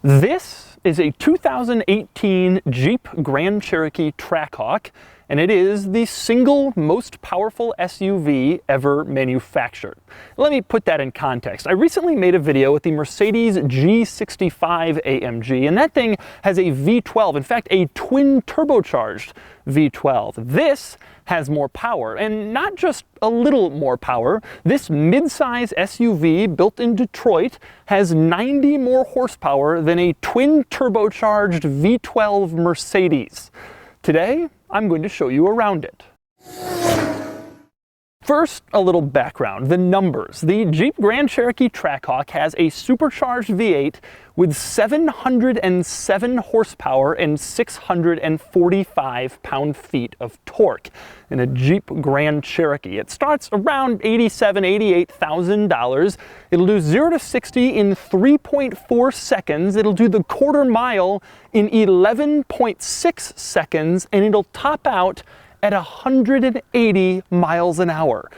This is a 2018 Jeep Grand Cherokee Trackhawk, and it is the single most powerful SUV ever manufactured. Let me put that in context. I recently made a video with the Mercedes G65 AMG, and that thing has a V12, in fact a twin turbocharged V12. This has more power, and not just a little more power. This mid-size SUV built in Detroit has 90 more horsepower than a twin turbocharged V12 Mercedes. Today, I'm going to show you around it. First, a little background, the numbers. The Jeep Grand Cherokee Trackhawk has a supercharged V8 with 707 horsepower and 645 pound-feet of torque in a Jeep Grand Cherokee. It starts around $87,000, $88,000. It'll do 0 to 60 in 3.4 seconds. It'll do the quarter mile in 11.6 seconds, and it'll top out at 180 miles an hour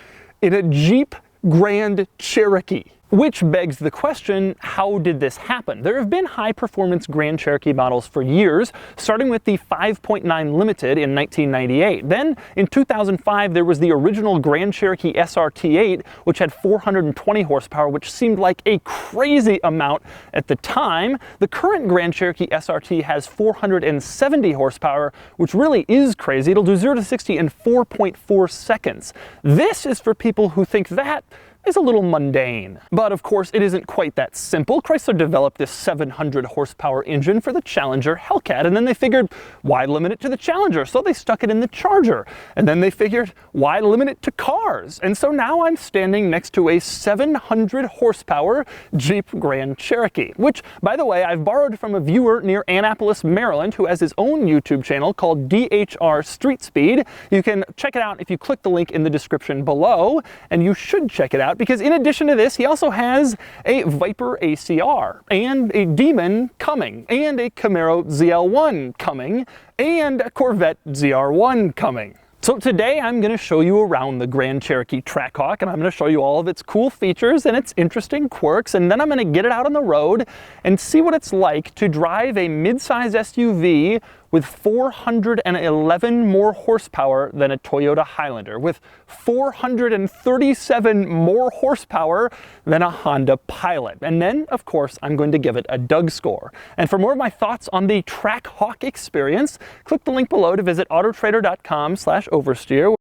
in a Jeep Grand Cherokee. Which begs the question, how did this happen? There have been high-performance Grand Cherokee models for years, starting with the 5.9 Limited in 1998. Then, in 2005, there was the original Grand Cherokee SRT8, which had 420 horsepower, which seemed like a crazy amount at the time. The current Grand Cherokee SRT has 470 horsepower, which really is crazy. It'll do 0 to 60 in 4.4 seconds. This is for people who think that is a little mundane. But of course, it isn't quite that simple. Chrysler developed this 700 horsepower engine for the Challenger Hellcat, and then they figured, why limit it to the Challenger? So they stuck it in the Charger. And then they figured, why limit it to cars? And so now I'm standing next to a 700 horsepower Jeep Grand Cherokee, which, by the way, I've borrowed from a viewer near Annapolis, Maryland, who has his own YouTube channel called DHR Street Speed. You can check it out if you click the link in the description below, and you should check it out, because in addition to this, he also has a Viper ACR, and a Demon coming, and a Camaro ZL1 coming, and a Corvette ZR1 coming. So today I'm going to show you around the Grand Cherokee Trackhawk, and I'm going to show you all of its cool features and its interesting quirks, and then I'm going to get it out on the road and see what it's like to drive a mid-size SUV with 411 more horsepower than a Toyota Highlander, with 437 more horsepower than a Honda Pilot. And then, of course, I'm going to give it a Doug score. And for more of my thoughts on the Trackhawk experience, click the link below to visit autotrader.com/oversteer.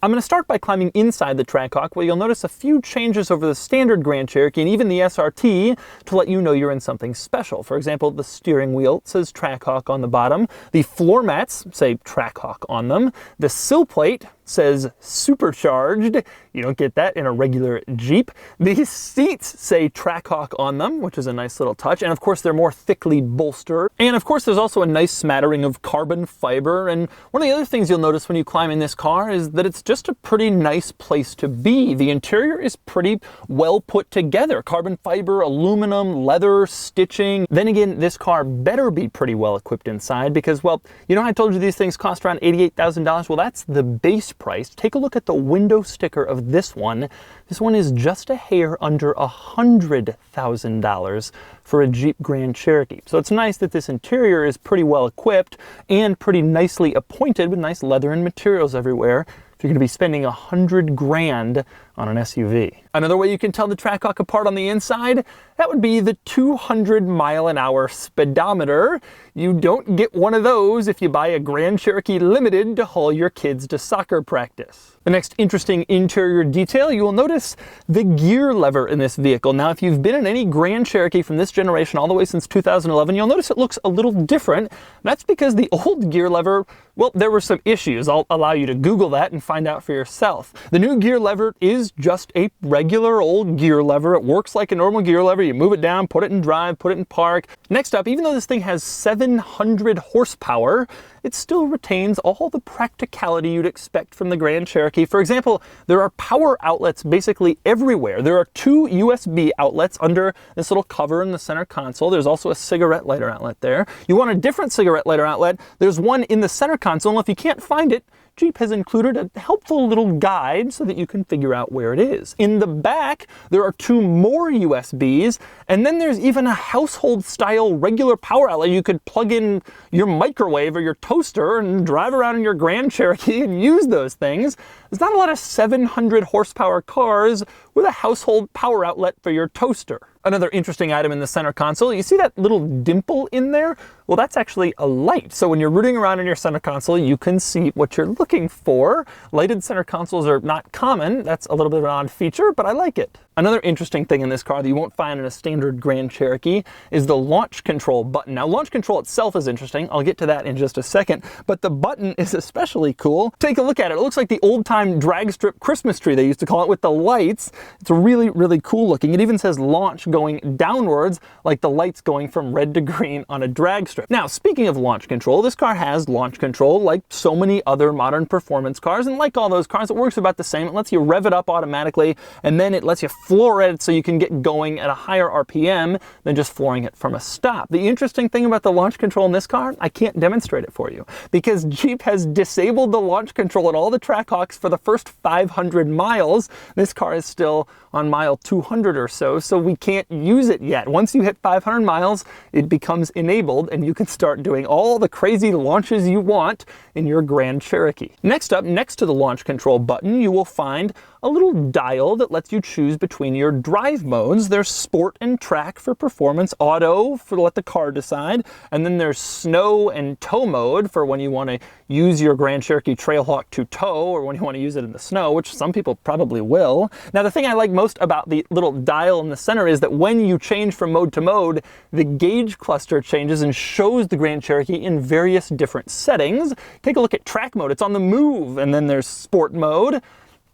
I'm going to start by climbing inside the Trackhawk, where you'll notice a few changes over the standard Grand Cherokee and even the SRT to let you know you're in something special. For example, the steering wheel says Trackhawk on the bottom. The floor mats say Trackhawk on them. The sill plate says supercharged. You don't get that in a regular Jeep. These seats say Trackhawk on them, which is a nice little touch. And of course, they're more thickly bolstered. And of course, there's also a nice smattering of carbon fiber. And one of the other things you'll notice when you climb in this car is that it's just a pretty nice place to be. The interior is pretty well put together. Carbon fiber, aluminum, leather, stitching. Then again, this car better be pretty well equipped inside because, well, you know how I told you these things cost around $88,000? Well, that's the base price. Take a look at the window sticker of this one. This one is just a hair under $100,000 for a Jeep Grand Cherokee. So it's nice that this interior is pretty well equipped and pretty nicely appointed with nice leather and materials everywhere. If you're going to be spending $100 grand on an SUV. Another way you can tell the Trackhawk apart on the inside, that would be the 200-mile-an-hour speedometer. You don't get one of those if you buy a Grand Cherokee Limited to haul your kids to soccer practice. The next interesting interior detail, you will notice the gear lever in this vehicle. Now, if you've been in any Grand Cherokee from this generation all the way since 2011, you'll notice it looks a little different. That's because the old gear lever, well, there were some issues. I'll allow you to Google that and find out for yourself. The new gear lever is just a regular old gear lever. It works like a normal gear lever. You move it down, put it in drive, put it in park. Next up, even though this thing has 700 horsepower, it still retains all the practicality you'd expect from the Grand Cherokee. For example, there are power outlets basically everywhere. There are 2 USB outlets under this little cover in the center console. There's also a cigarette lighter outlet there. You want a different cigarette lighter outlet, there's one in the center console, and if you can't find it, Jeep has included a helpful little guide so that you can figure out where it is. In the back, there are 2 more USBs, and then there's even a household-style regular power outlet. You could plug in your microwave or your toaster and drive around in your Grand Cherokee and use those things. There's not a lot of 700 horsepower cars with a household power outlet for your toaster. Another interesting item in the center console, you see that little dimple in there? Well, that's actually a light. So when you're rooting around in your center console, you can see what you're looking for. Lighted center consoles are not common. That's a little bit of an odd feature, but I like it. Another interesting thing in this car that you won't find in a standard Grand Cherokee is the launch control button. Now, launch control itself is interesting. I'll get to that in just a second, but the button is especially cool. Take a look at it. It looks like the old-time drag strip Christmas tree, they used to call it, with the lights. It's really, really cool looking. It even says launch going downwards, like the lights going from red to green on a drag strip. Now, speaking of launch control, this car has launch control like so many other modern performance cars, and like all those cars, it works about the same. It lets you rev it up automatically, and then it lets you floor it so you can get going at a higher RPM than just flooring it from a stop. The interesting thing about the launch control in this car, I can't demonstrate it for you because Jeep has disabled the launch control at all the Trackhawks for the first 500 miles. This car is still on mile 200 or so, so we can't use it yet. Once you hit 500 miles, it becomes enabled and you can start doing all the crazy launches you want in your Grand Cherokee. Next up, next to the launch control button, you will find a little dial that lets you choose between your drive modes. There's Sport and Track for performance, Auto for let the car decide, and then there's Snow and Tow mode for when you want to use your Grand Cherokee Trailhawk to tow or when you want to use it in the snow, which some people probably will. Now, the thing I like most about the little dial in the center is that when you change from mode to mode, the gauge cluster changes and shows the Grand Cherokee in various different settings. Take a look at Track mode. It's on the move, and then there's Sport mode,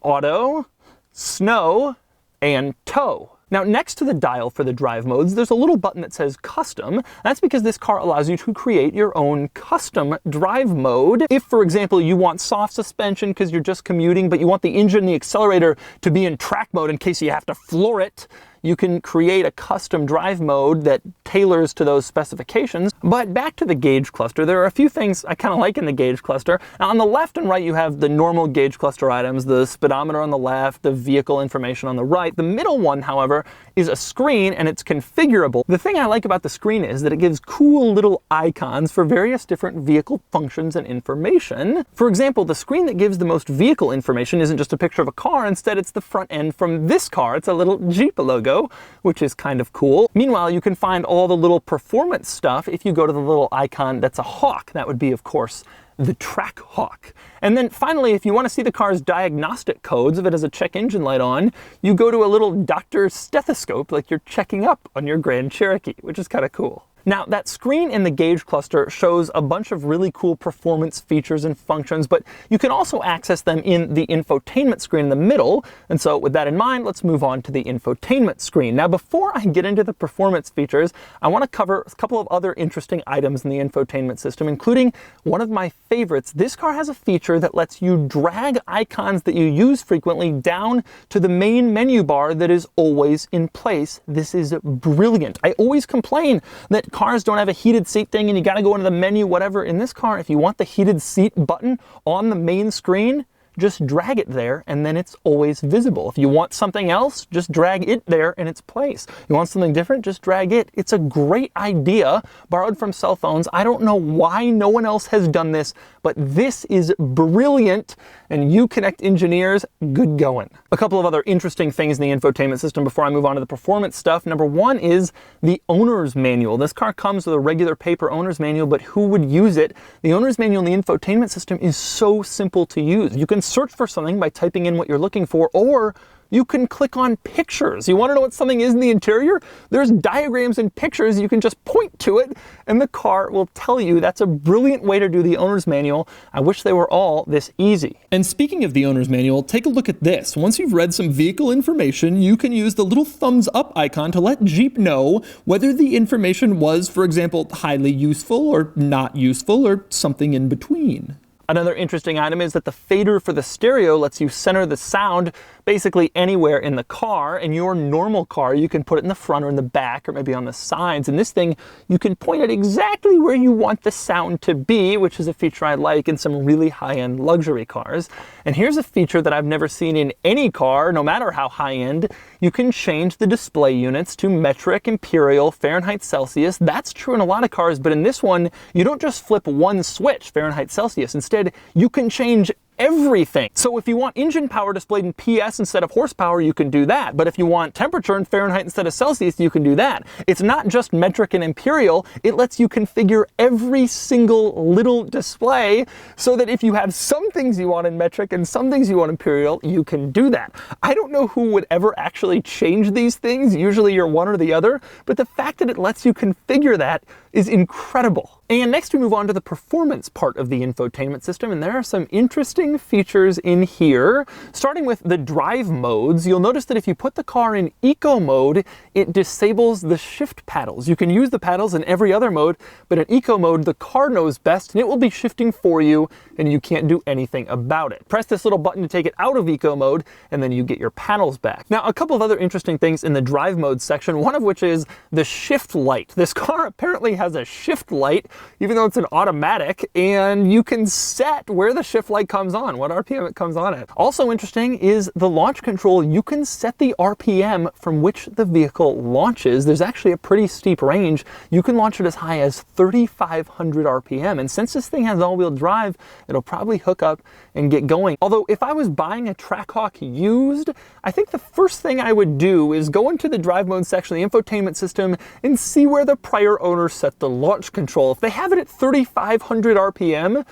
Auto, Snow, and Tow. Now, next to the dial for the drive modes, there's a little button that says Custom. That's because this car allows you to create your own custom drive mode. If, for example, you want soft suspension because you're just commuting, but you want the engine and the accelerator to be in track mode in case you have to floor it, you can create a custom drive mode that tailors to those specifications. But back to the gauge cluster, there are a few things I kind of like in the gauge cluster. Now, on the left and right, you have the normal gauge cluster items, the speedometer on the left, the vehicle information on the right. The middle one, however, is a screen and it's configurable. The thing I like about the screen is that it gives cool little icons for various different vehicle functions and information. For example, the screen that gives the most vehicle information isn't just a picture of a car, instead it's the front end from this car. It's a little Jeep logo, which is kind of cool. Meanwhile, you can find all the little performance stuff if you go to the little icon that's a hawk. That would be, of course, the Trackhawk. And then finally, if you want to see the car's diagnostic codes, if it has a check engine light on, you go to a little doctor's stethoscope like you're checking up on your Grand Cherokee, which is kind of cool. Now, that screen in the gauge cluster shows a bunch of really cool performance features and functions, but you can also access them in the infotainment screen in the middle. And so with that in mind, let's move on to the infotainment screen. Now, before I get into the performance features, I want to cover a couple of other interesting items in the infotainment system, including one of my favorites. This car has a feature that lets you drag icons that you use frequently down to the main menu bar that is always in place. This is brilliant. I always complain that cars don't have a heated seat thing and you got to go into the menu, whatever. In this car, if you want the heated seat button on the main screen, just drag it there and then it's always visible. If you want something else, just drag it there in its place. You want something different, just drag it. It's a great idea borrowed from cell phones. I don't know why no one else has done this, but this is brilliant, and Uconnect engineers, good going. A couple of other interesting things in the infotainment system before I move on to the performance stuff. Number one is the owner's manual. This car comes with a regular paper owner's manual, but who would use it? The owner's manual in the infotainment system is so simple to use. You can search for something by typing in what you're looking for, or you can click on pictures. You want to know what something is in the interior? There's diagrams and pictures. You can just point to it and the car will tell you. That's a brilliant way to do the owner's manual. I wish they were all this easy. And speaking of the owner's manual, take a look at this. Once you've read some vehicle information, you can use the little thumbs up icon to let Jeep know whether the information was, for example, highly useful or not useful or something in between. Another interesting item is that the fader for the stereo lets you center the sound basically anywhere in the car. In your normal car, you can put it in the front or in the back or maybe on the sides. And this thing, you can point it exactly where you want the sound to be, which is a feature I like in some really high-end luxury cars. And here's a feature that I've never seen in any car, no matter how high-end. You can change the display units to metric, imperial, Fahrenheit, Celsius. That's true in a lot of cars, but in this one, you don't just flip one switch, Fahrenheit, Celsius. Instead, you can change everything. So if you want engine power displayed in PS instead of horsepower, you can do that. But if you want temperature in Fahrenheit instead of Celsius, you can do that. It's not just metric and imperial. It lets you configure every single little display so that if you have some things you want in metric and some things you want imperial, you can do that. I don't know who would ever actually change these things. Usually you're one or the other, but the fact that it lets you configure that is incredible. And next we move on to the performance part of the infotainment system, and there are some interesting features in here. Starting with the drive modes, you'll notice that if you put the car in eco mode, it disables the shift paddles. You can use the paddles in every other mode, but in eco mode, the car knows best and it will be shifting for you and you can't do anything about it. Press this little button to take it out of eco mode and then you get your paddles back. Now, a couple of other interesting things in the drive mode section, one of which is the shift light. This car apparently has a shift light, even though it's an automatic, and you can set where the shift light comes on, what RPM it comes on at. Also interesting is the launch control. You can set the RPM from which the vehicle launches. There's actually a pretty steep range. You can launch it as high as 3,500 RPM, and since this thing has all-wheel drive, it'll probably hook up and get going. Although if I was buying a Trackhawk used, I think the first thing I would do is go into the drive mode section of the infotainment system and see where the prior owner set the launch control. If they have it at 3,500 RPM,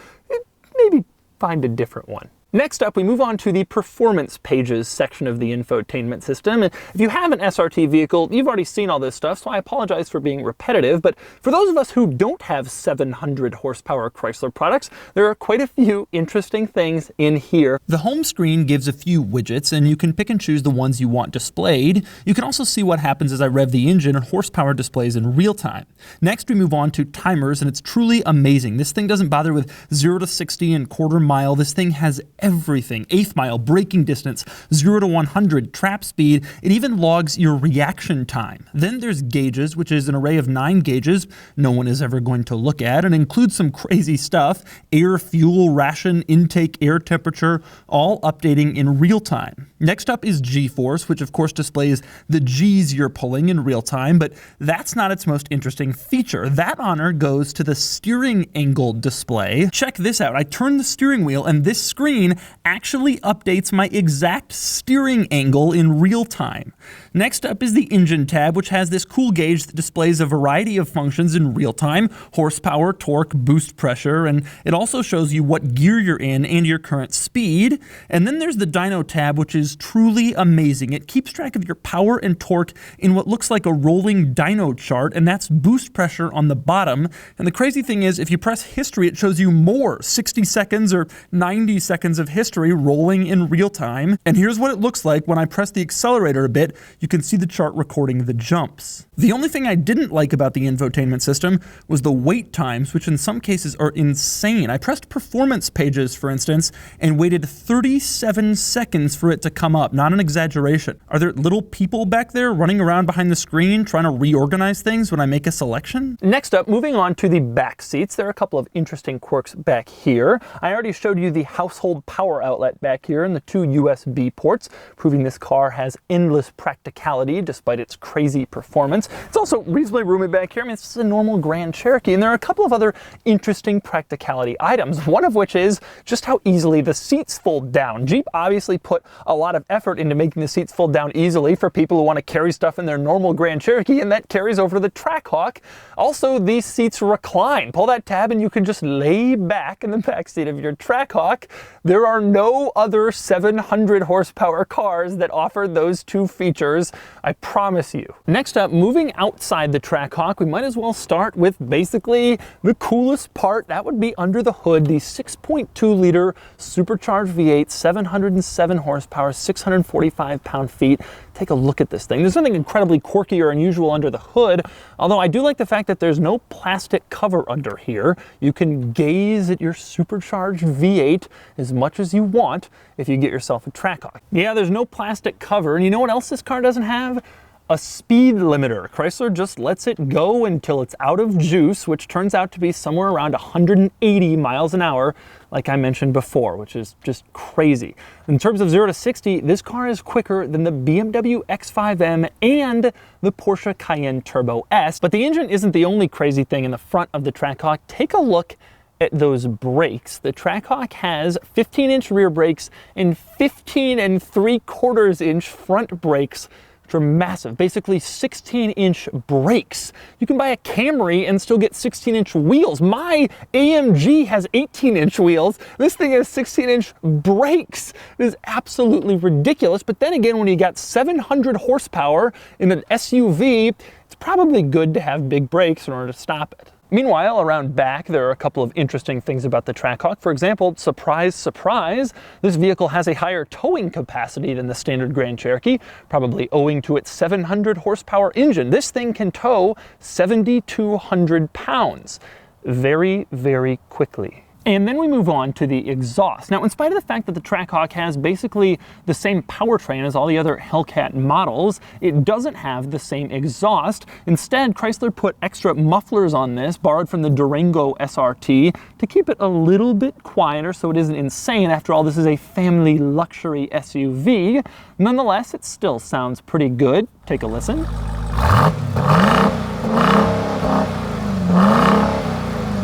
maybe find a different one. Next up, we move on to the performance pages section of the infotainment system. And if you have an SRT vehicle, you've already seen all this stuff, so I apologize for being repetitive. But for those of us who don't have 700 horsepower Chrysler products, there are quite a few interesting things in here. The home screen gives a few widgets, and you can pick and choose the ones you want displayed. You can also see what happens as I rev the engine and horsepower displays in real time. Next, we move on to timers, and it's truly amazing. This thing doesn't bother with 0 to 60 and quarter mile. This thing has everything. Eighth mile, braking distance, 0 to 100, trap speed. It even logs your reaction time. Then there's gauges, which is an array of 9 gauges no one is ever going to look at, and includes some crazy stuff: air, fuel, ration, intake, air temperature, all updating in real time. Next up is G-force, which of course displays the G's you're pulling in real time, but that's not its most interesting feature. That honor goes to the steering angle display. Check this out. I turn the steering wheel and this screen actually updates my exact steering angle in real time. Next up is the engine tab, which has this cool gauge that displays a variety of functions in real time: horsepower, torque, boost pressure, and it also shows you what gear you're in and your current speed. And then there's the dyno tab, which is truly amazing. It keeps track of your power and torque in what looks like a rolling dyno chart, and that's boost pressure on the bottom. And the crazy thing is, if you press history, it shows you more 60 seconds or 90 seconds of history rolling in real time. And here's what it looks like when I press the accelerator a bit. You can see the chart recording the jumps. The only thing I didn't like about the infotainment system was the wait times, which in some cases are insane. I pressed performance pages, for instance, and waited 37 seconds for it to come up. Not an exaggeration. Are there little people back there running around behind the screen trying to reorganize things when I make a selection? Next up, moving on to the back seats, there are a couple of interesting quirks back here. I already showed you the household power outlet back here and the 2 USB ports, proving this car has endless practicality despite its crazy performance. It's also reasonably roomy back here. I mean, it's a normal Grand Cherokee, and there are a couple of other interesting practicality items, one of which is just how easily the seats fold down. Jeep obviously put a lot of effort into making the seats fold down easily for people who want to carry stuff in their normal Grand Cherokee, and that carries over to the Trackhawk. Also, these seats recline. Pull that tab and you can just lay back in the back seat of your Trackhawk. There are no other 700 horsepower cars that offer those two features, I promise you. Next up, moving outside the Trackhawk, we might as well start with basically the coolest part. That would be under the hood, the 6.2 liter supercharged V8, 707 horsepower, 645 pound-feet. Take a look at this thing. There's nothing incredibly quirky or unusual under the hood, although I do like the fact that there's no plastic cover under here. You can gaze at your supercharged V8 as much as you want if you get yourself a Trackhawk. Yeah, there's no plastic cover, and you know what else this car doesn't have? A speed limiter. Chrysler just lets it go until it's out of juice, which turns out to be somewhere around 180 miles an hour, like I mentioned before, which is just crazy. In terms of 0 to 60, this car is quicker than the BMW X5M and the Porsche Cayenne Turbo S. But the engine isn't the only crazy thing in the front of the Trackhawk. Take a look at those brakes. The Trackhawk has 15-inch rear brakes and 15 3/4 inch front brakes, which are massive, basically 16-inch brakes. You can buy a Camry and still get 16-inch wheels. My AMG has 18-inch wheels. This thing has 16-inch brakes. It is absolutely ridiculous. But then again, when you got 700 horsepower in an SUV, it's probably good to have big brakes in order to stop it. Meanwhile, around back, there are a couple of interesting things about the Trackhawk. For example, surprise, surprise, this vehicle has a higher towing capacity than the standard Grand Cherokee, probably owing to its 700 horsepower engine. This thing can tow 7,200 pounds very, very quickly. And then we move on to the exhaust. Now, in spite of the fact that the Trackhawk has basically the same powertrain as all the other Hellcat models, it doesn't have the same exhaust. Instead, Chrysler put extra mufflers on this, borrowed from the Durango SRT, to keep it a little bit quieter so it isn't insane. After all, this is a family luxury SUV. Nonetheless, it still sounds pretty good. Take a listen.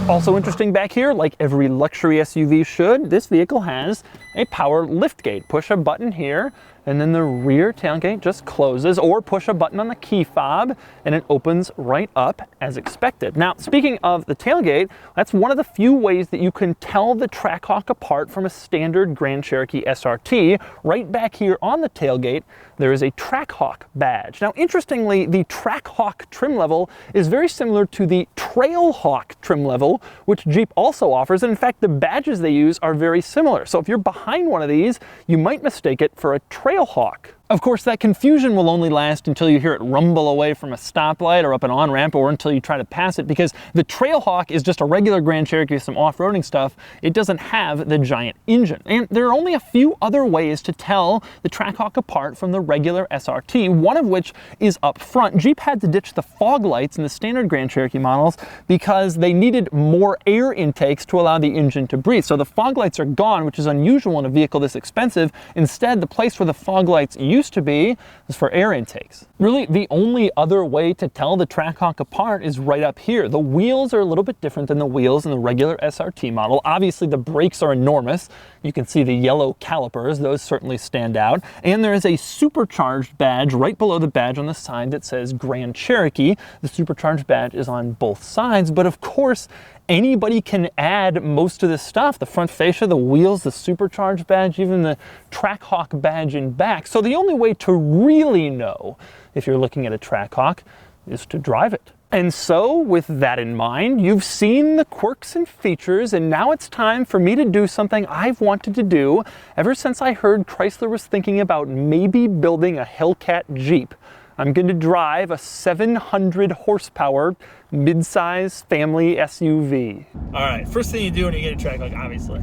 Also interesting back here, like every luxury SUV should, this vehicle has a power liftgate. Push a button here, and then the rear tailgate just closes, or push a button on the key fob, and it opens right up as expected. Now, speaking of the tailgate, that's one of the few ways that you can tell the Trackhawk apart from a standard Grand Cherokee SRT. Right back here on the tailgate, there is a Trackhawk badge. Now, interestingly, the Trackhawk trim level is very similar to the Trailhawk trim level, which Jeep also offers. And in fact, the badges they use are very similar. So if you're behind one of these, you might mistake it for a Trailhawk. Of course, that confusion will only last until you hear it rumble away from a stoplight or up an on-ramp, or until you try to pass it, because the Trailhawk is just a regular Grand Cherokee with some off-roading stuff. It doesn't have the giant engine. And there are only a few other ways to tell the Trackhawk apart from the regular SRT, one of which is up front. Jeep had to ditch the fog lights in the standard Grand Cherokee models because they needed more air intakes to allow the engine to breathe. So the fog lights are gone, which is unusual in a vehicle this expensive. Instead, the place where the fog lights used to be is for air intakes. Really, the only other way to tell the Trackhawk apart is right up here. The wheels are a little bit different than the wheels in the regular SRT model. Obviously, the brakes are enormous. You can see the yellow calipers. Those certainly stand out. And there is a supercharged badge right below the badge on the side that says Grand Cherokee. The supercharged badge is on both sides, but of course, anybody can add most of this stuff. The front fascia, the wheels, the supercharged badge, even the Trackhawk badge in back. So the only way to really know if you're looking at a Trackhawk is to drive it. And so, with that in mind, you've seen the quirks and features, and now it's time for me to do something I've wanted to do ever since I heard Chrysler was thinking about maybe building a Hellcat Jeep. I'm going to drive a 700 horsepower mid-size family SUV. All right, first thing you do when you get a Trackhawk, obviously.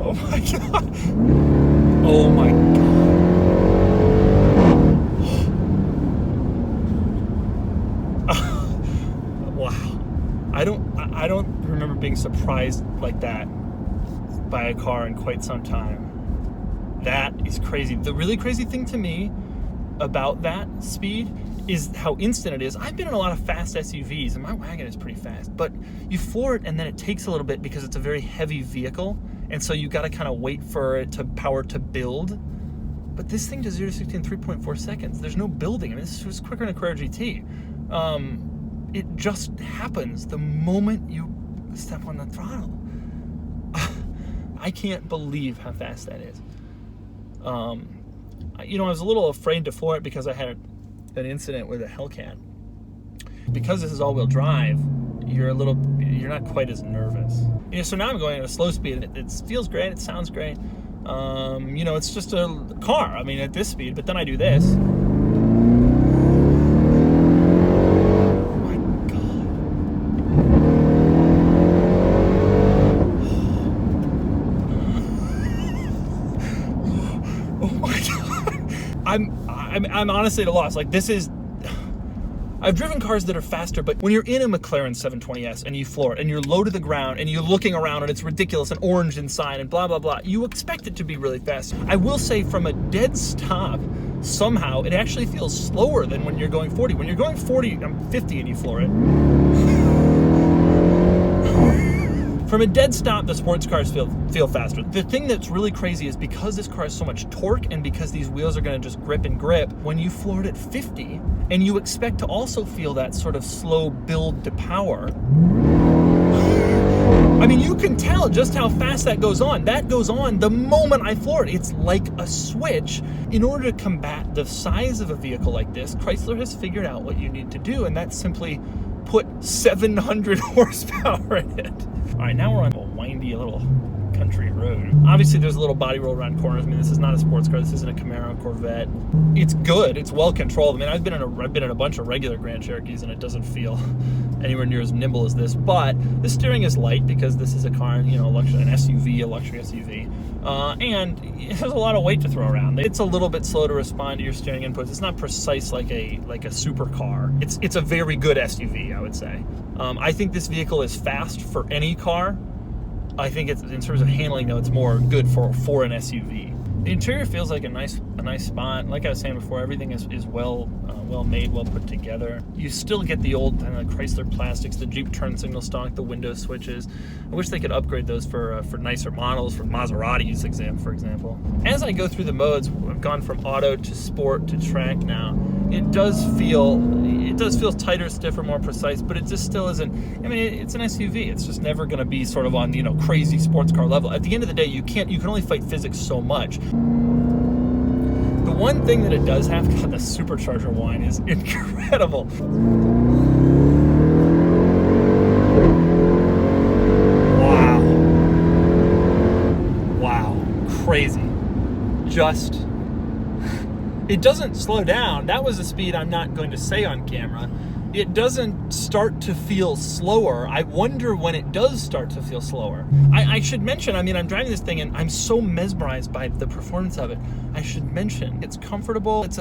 Oh my God. Oh my God. Wow. I don't remember being surprised like that by a car in quite some time. That is crazy. The really crazy thing to me about that speed is how instant it is. I've been in a lot of fast SUVs, and my wagon is pretty fast, but you floor it and then it takes a little bit because it's a very heavy vehicle, and so you got to kind of wait for it to power to build. But this thing does 0 to 60 in 3.4 seconds. There's no building. I mean, this was quicker than a Carrera GT. it just happens the moment you step on the throttle. I can't believe how fast that is. You know, I was a little afraid to floor it because I had an incident with a Hellcat. Because this is all-wheel drive, you're not quite as nervous. You know, so now I'm going at a slow speed, and it feels great, it sounds great. You know, it's just a car, I mean, at this speed, but then I do this. Oh my God. Oh my God. I'm honestly at a loss. Like, this is, I've driven cars that are faster, but when you're in a McLaren 720S and you floor it and you're low to the ground and you're looking around and it's ridiculous and orange inside and blah, blah, blah, you expect it to be really fast. I will say from a dead stop, somehow it actually feels slower than when you're going 40. When you're going 40, I'm 50 and you floor it. From a dead stop, the sports cars feel faster. The thing that's really crazy is because this car has so much torque and because these wheels are gonna just grip and grip, when you floor it at 50, and you expect to also feel that sort of slow build to power, I mean, you can tell just how fast that goes on. That goes on the moment I floor it. It's like a switch. In order to combat the size of a vehicle like this, Chrysler has figured out what you need to do, and that's simply put 700 horsepower in it. All right, now we're on a windy little country road. Obviously, there's a little body roll around corners. I mean, this is not a sports car. This isn't a Camaro, Corvette. It's good. It's well controlled. I mean, I've been in a bunch of regular Grand Cherokees, and it doesn't feel anywhere near as nimble as this. But the steering is light because this is a car, you know, an SUV, a luxury SUV, and it has a lot of weight to throw around. It's a little bit slow to respond to your steering inputs. It's not precise like a supercar. It's a very good SUV, I would say. I think this vehicle is fast for any car. I think it's, in terms of handling, though, it's more good for an SUV. The interior feels like a nice spot. Like I was saying before, everything is well made, well put together. You still get the old kind of Chrysler plastics, the Jeep turn signal stock, the window switches. I wish they could upgrade those for nicer models, for Maseratis, for example. As I go through the modes, I've gone from auto to sport to track now. It does feel tighter, stiffer, more precise, but it just still isn't. I mean, it's an SUV. It's just never going to be sort of on, you know, crazy sports car level. At the end of the day, you can only fight physics so much. The one thing that it does have, God, the supercharger whine is incredible. Wow, crazy. Just, it doesn't slow down. That was a speed I'm not going to say on camera. It doesn't start to feel slower. I wonder when it does start to feel slower. I should mention, I mean, I'm driving this thing and I'm so mesmerized by the performance of it. I should mention, it's comfortable. It's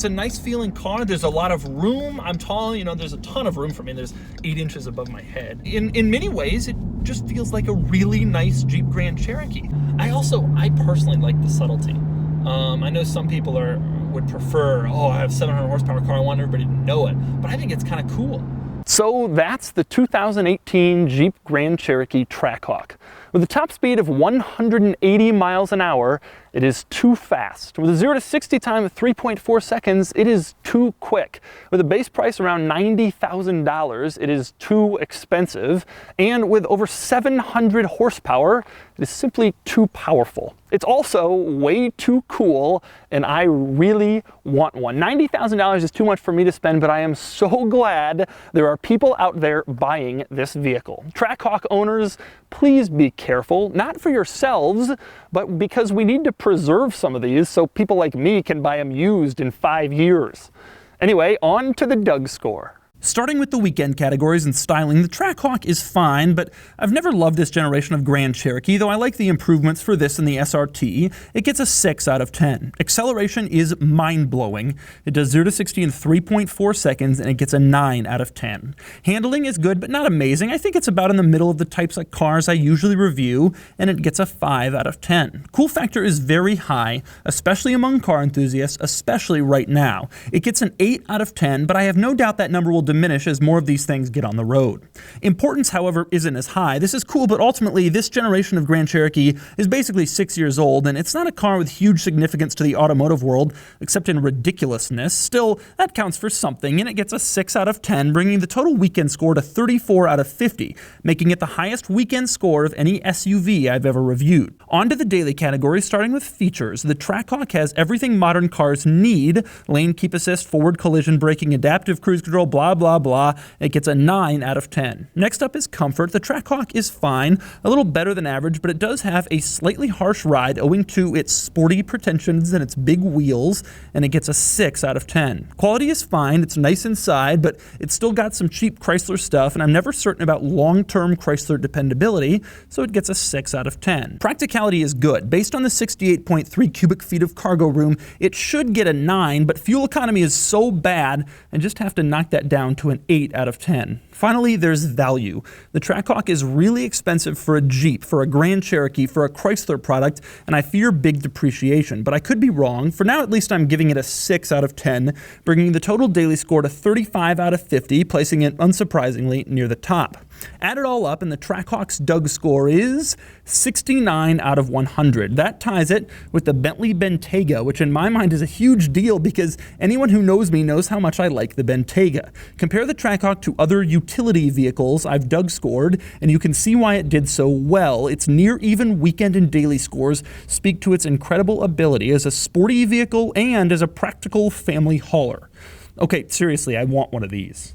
a nice feeling car. There's a lot of room. I'm tall, you know, there's a ton of room for me. There's 8 inches above my head. In many ways, it just feels like a really nice Jeep Grand Cherokee. I personally like the subtlety. I know some people would prefer, oh, I have 700 horsepower car, I want everybody to know it. But I think it's kind of cool. So that's the 2018 Jeep Grand Cherokee Trackhawk. With a top speed of 180 miles an hour, it is too fast. With a 0 to 60 time of 3.4 seconds, it is too quick. With a base price around $90,000, it is too expensive. And with over 700 horsepower, it is simply too powerful. It's also way too cool, and I really want one. $90,000 is too much for me to spend, but I am so glad there are people out there buying this vehicle. Trackhawk owners, please be careful, not for yourselves, but because we need to preserve some of these so people like me can buy them used in 5 years. Anyway, on to the Doug score. Starting with the weekend categories and styling, the Trackhawk is fine, but I've never loved this generation of Grand Cherokee, though I like the improvements for this and the SRT. It gets a 6 out of 10. Acceleration is mind-blowing. It does 0 to 60 in 3.4 seconds, and it gets a 9 out of 10. Handling is good, but not amazing. I think it's about in the middle of the types of cars I usually review, and it gets a 5 out of 10. Cool factor is very high, especially among car enthusiasts, especially right now. It gets an 8 out of 10, but I have no doubt that number will diminish as more of these things get on the road. Importance, however, isn't as high. This is cool, but ultimately this generation of Grand Cherokee is basically 6 years old, and it's not a car with huge significance to the automotive world, except in ridiculousness. Still, that counts for something, and it gets a 6 out of 10, bringing the total weekend score to 34 out of 50, making it the highest weekend score of any SUV I've ever reviewed. On to the daily category, starting with features. The Trackhawk has everything modern cars need: lane keep assist, forward collision braking, adaptive cruise control, blah, blah, blah. It gets a 9 out of 10. Next up is comfort. The Trackhawk is fine, a little better than average, but it does have a slightly harsh ride owing to its sporty pretensions and its big wheels, and it gets a 6 out of 10. Quality is fine, it's nice inside, but it's still got some cheap Chrysler stuff, and I'm never certain about long-term Chrysler dependability, so it gets a 6 out of 10. Practicality is good. Based on the 68.3 cubic feet of cargo room, it should get a 9, but fuel economy is so bad, I just have to knock that down to an 8 out of 10. Finally, there's value. The Trackhawk is really expensive for a Jeep, for a Grand Cherokee, for a Chrysler product, and I fear big depreciation, but I could be wrong. For now, at least I'm giving it a 6 out of 10, bringing the total daily score to 35 out of 50, placing it unsurprisingly near the top. Add it all up, and the Trackhawk's Doug score is 69 out of 100. That ties it with the Bentley Bentayga, which in my mind is a huge deal because anyone who knows me knows how much I like the Bentayga. Compare the Trackhawk to other utility vehicles I've Doug scored, and you can see why it did so well. Its near even weekend and daily scores speak to its incredible ability as a sporty vehicle and as a practical family hauler. Okay, seriously, I want one of these.